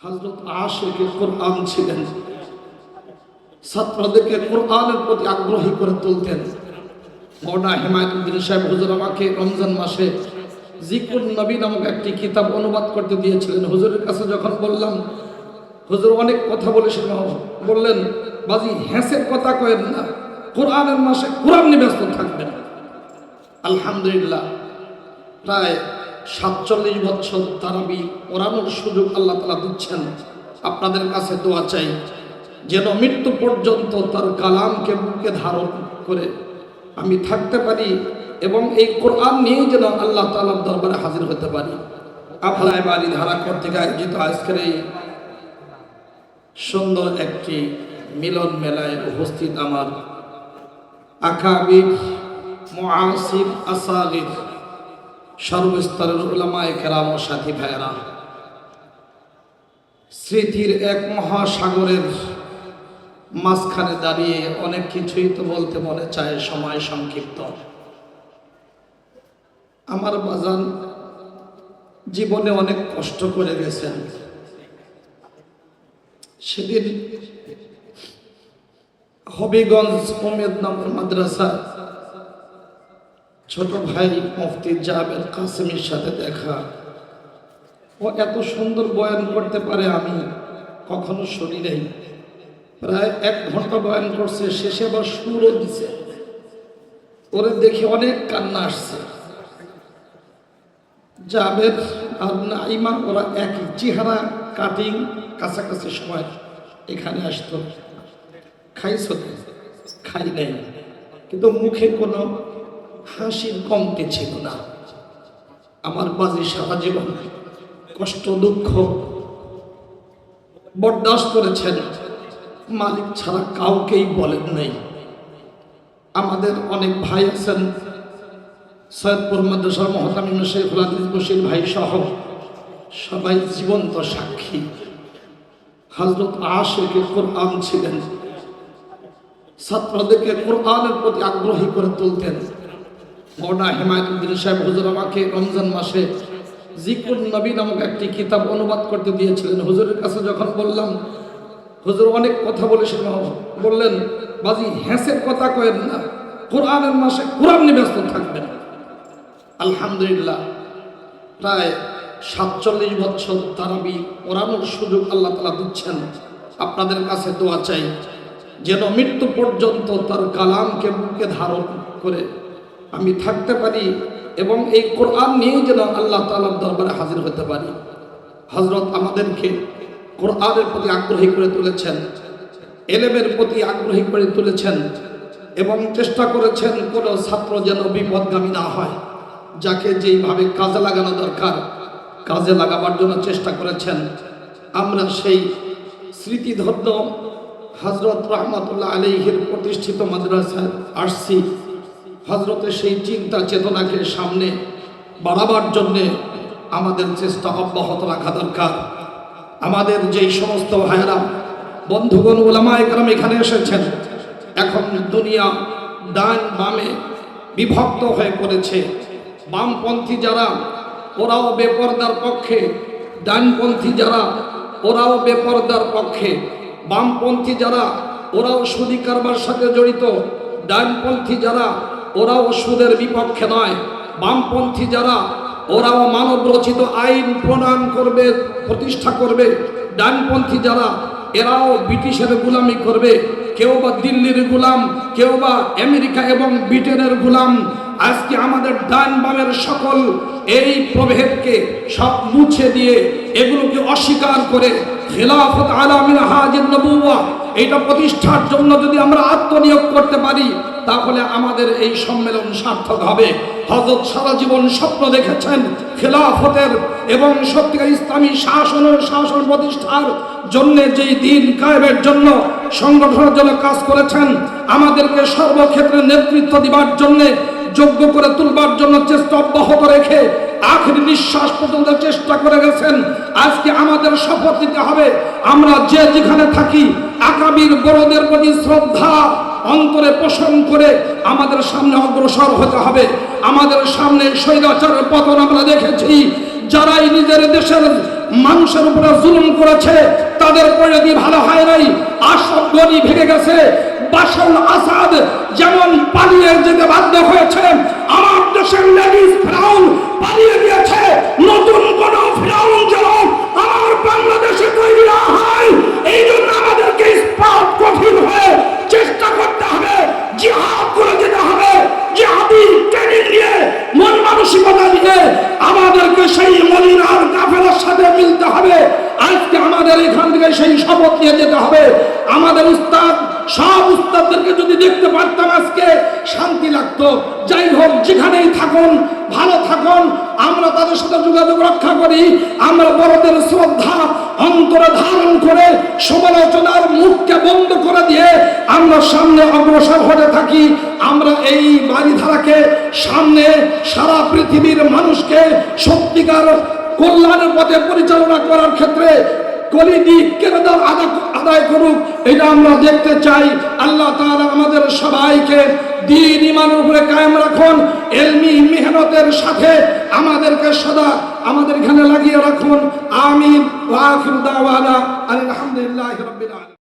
হযরত আশিকে কোরআন ছিলেন। ছাত্রদেরকে কোরআনের প্রতি আগ্রহী করে তুলতেন। মওলানা হিমায়তুদ্দিন সাহেব হুজুর আমাকে রমজান মাসে জিকরুন নবী নামক একটি কিতাব অনুবাদ করতে দিয়েছিলেন। হুজুরের কাছে যখন বললাম, হুজুর অনেক কথা বলেছেন, বললেন বাজি হ্যাঁসের কথা কয়েন না, কোরআনের মাসে কোরআন নিয়ে ব্যস্ত থাকবেন। আলহামদুলিল্লাহ প্রায় 47 বছর তারাবি পড়ানোর সুযোগ আল্লাহ তাআলা দিচ্ছেন। আপনাদের কাছে দোয়া চাই যেন মৃত্যু পর্যন্ত তার কালামকে বুকে ধারণ করে আমি থাকতে পারি এবং এই কোরআন নিয়ে যেন আল্লাহ তাআলার দরবারে হাজির হতে পারি। আপনার বাড়ি ধারা কর্তৃক আয়োজিত আজকের এই সুন্দর একটি মিলন মেলায় উপস্থিত আমার আকাবির মুআসির আসাগির সর্বস্তরের উলামায়ে কেরাম ও সাথী ভাইয়েরা, স্মৃতির এক মহাসাগরের মাঝখানে দাঁড়িয়ে অনেক কিছুই তো বলতে মনে চায়, সময় সংক্ষিপ্ত। আমার বাজান জীবনে অনেক কষ্ট করে গেছেন। সেদিন হবিগঞ্জ উমেদ নামের মাদ্রাসা ছোট ভাই মুফতি জাবের কাসেমের সাথে দেখা। ও এত সুন্দর বয়ান করতে পারে আমি কখনো শুনি নাই। প্রায় 1 ঘন্টা বয়ান করছে, শেষে আবার সুরও দিছে। ওরে দেখে অনেক কান্না আসছে। জাবের আর নাইমা ওরা একই চেহারা, কাটিং, কাছাকাছি সময় এখানে আসতো। খাইছো? খাই নাই, কিন্তু মুখে কোনো হাসির কমতি ছিল না। আমার বাজি সারা জীবন কষ্ট দুঃখ বরদাস্ত করেছেন, মালিক ছাড়া কাউকেই বলেন নাই। আমাদের অনেক ভাই আছেন, সৈয়দপুর মাদ্রাসার মুহতামিম শেখুল হাদিস বশির ভাই সহ সবাই জীবন্ত সাক্ষী। হযরত আশিকে কোরআন ছিলেন। ছাত্রদেরকে কোরআনের প্রতি আগ্রহী করে তুলতেন। মওলানা হিমায়তুদ্দিন সাহেব হুজুর আমাকে রমজান মাসে জিকরুন নবী নামক একটি কিতাব অনুবাদ করতে দিয়েছিলেন। হুজুরের কাছে যখন বললাম, হুজুর অনেক কথা বলেছেন, বললেন বাজি হ্যাঁসের কথা কয়েন না, কোরআনের মাসে কোরআন নিয়ে ব্যস্ত থাকবেন। আলহামদুলিল্লাহ প্রায় 47 বছর তারাবি পড়ানোর সুযোগ আল্লাহ তাআলা দিচ্ছেন। আপনাদের কাছে দোয়া চাই যেন মৃত্যু পর্যন্ত তার কালামকে বুকে ধারণ করে আমি থাকতে পারি এবং এই কোরআন নিয়ে যেন আল্লাহ তাআলার দরবারে হাজির হতে পারি। হযরত আমাদেরকে কোরআনের প্রতি আগ্রহী করে তুলেছেন, এলেমের প্রতি আগ্রহী করে তুলেছেন এবং চেষ্টা করেছেন কোনো ছাত্র যেন বিপদগামী না হয়। যাকে যেইভাবে কাজে লাগানো দরকার কাজে লাগাবার জন্য চেষ্টা করেছেন। আমরা সেই স্মৃতিধন্য হযরত রহমাতুল্লাহ আলাইহির প্রতিষ্ঠিত মাদ্রাসায় আসছি। হযরতের সেই চিন্তা চেতনাকে সামনে বাড়াবার জন্যে আমাদের চেষ্টা অব্যাহত রাখা দরকার। আমাদের যেই সমস্ত ভাইয়েরা বন্ধুগণ উলামায়ে কেরাম এখানে এসেছেন, এখন দুনিয়া ডান বামে বিভক্ত হয়ে পড়েছে। বামপন্থী যারা ওরাও বেপরদার পক্ষে, ডানপন্থী যারা ওরাও বেপরদার পক্ষে, বামপন্থী যারা ওরাও সুদী কারবার সাথে জড়িত, ডানপন্থী যারা ওরাও সুদের বিপক্ষে নয়, বামপন্থী যারা ওরাও মানব রচিত আইন প্রণয়ন করবে, প্রতিষ্ঠা করবে, ডানপন্থী যারা এরাও ব্রিটিশের গোলামি করবে। কেউ বা দিল্লির গোলাম, কেউ বা আমেরিকা এবং ব্রিটেনের গোলাম। আজকে আমাদের ডান বামের সকল এই প্রভেদকে সব মুছে দিয়ে এগুলোকে অস্বীকার করে খেলাফত আলা মিনহাজুন নবুওয়া এটা প্রতিষ্ঠার জন্য যদি আমরা আত্মনিয়োগ করতে পারি তাহলে আমাদের এই সম্মেলন সার্থক হবে। হযরত সারা জীবন স্বপ্ন দেখেছেন খেলাফতের এবং সত্যিকার ইসলামী শাসন প্রতিষ্ঠার জন্য, যেই দিন কায়েমের জন্য সংগঠনের জন্য কাজ করেছেন। আমাদেরকে সর্বক্ষেত্রে নেতৃত্ব দিবার জন্য, যোগ্য করে তুলবার জন্য চেষ্টা অব্যাহত রেখে আখেরি নিঃশ্বাস পর্যন্ত চেষ্টা করে গেছেন। আজকে আমাদের শপথ নিতে হবে, আমরা যে যেখানে থাকি আকাবির বড়দের প্রতি শ্রদ্ধা অন্তরে পোষণ করে আমাদের সামনে অগ্রসর হতে হবে। আমাদের সামনে স্বৈরাচারের পতন আমরা দেখেছি, যারাই নিজের দেশের মানুষের উপরে জুলুম করেছে তাদের পরিণতি ভালো হয় নাই। আশরাফ গনি ভেঙে গেছে, বাশার আসাদ যেমন পালিয়ে যেতে বাধ্য হয়েছে, আমার দেশের লেডিস ফিরাউন পালিয়ে গিয়েছে। নতুন কোন ফিরাউন যেন আমার বাংলাদেশে তৈরি না হয়, এই জন্য আমাদেরকে ইস্পাত কঠিন হয়ে চেষ্টা করতে হবে, জিহাদ করে যেতে হবে। জিহাদি ট্রেনিং নিয়ে, মন মানসিকতা নিয়ে আমাদেরকে সেই মদিনার কাফেলার সাথে মিলতে হবে। আজকে আমাদের এখান থেকে সেই শপথ নিয়ে যেতে হবে। আমাদের উস্তাদ, সব উস্তাদদেরকে যদি দেখতে পারতাম আজকে শান্তি লাগতো। যাই হোক, যেখানেই থাকুন ভালো থাকুন, আমরা তাদের সাথে যোগাযোগ রক্ষা করি। আমরা বড়দের শ্রদ্ধা অন্তরে ধারণ করে সমালোচনার মুখকে বন্ধ করে দিয়ে আমরা সামনে অগ্রসর হতে থাকি। আমরা এই বাড়িধারাকে সামনে সারা পৃথিবীর মানুষকে সত্যিকার কল্যাণের পথে পরিচালনা করার ক্ষেত্রে কলিদি কেরাদার আদায় করুক, এটা আমরা দেখতে চাই। আল্লাহ তাআলা আমাদের সবাইকে দ্বীন ঈমানের উপরে কায়েম রাখুন, ইলমি মেহনতের সাথে আমাদেরকে সদা আমাদের এখানে লাগিয়ে রাখুন। আমিন। ওয়া আখিরু দাওয়ানা আলহামদুলিল্লাহি রাব্বিল আলামিন।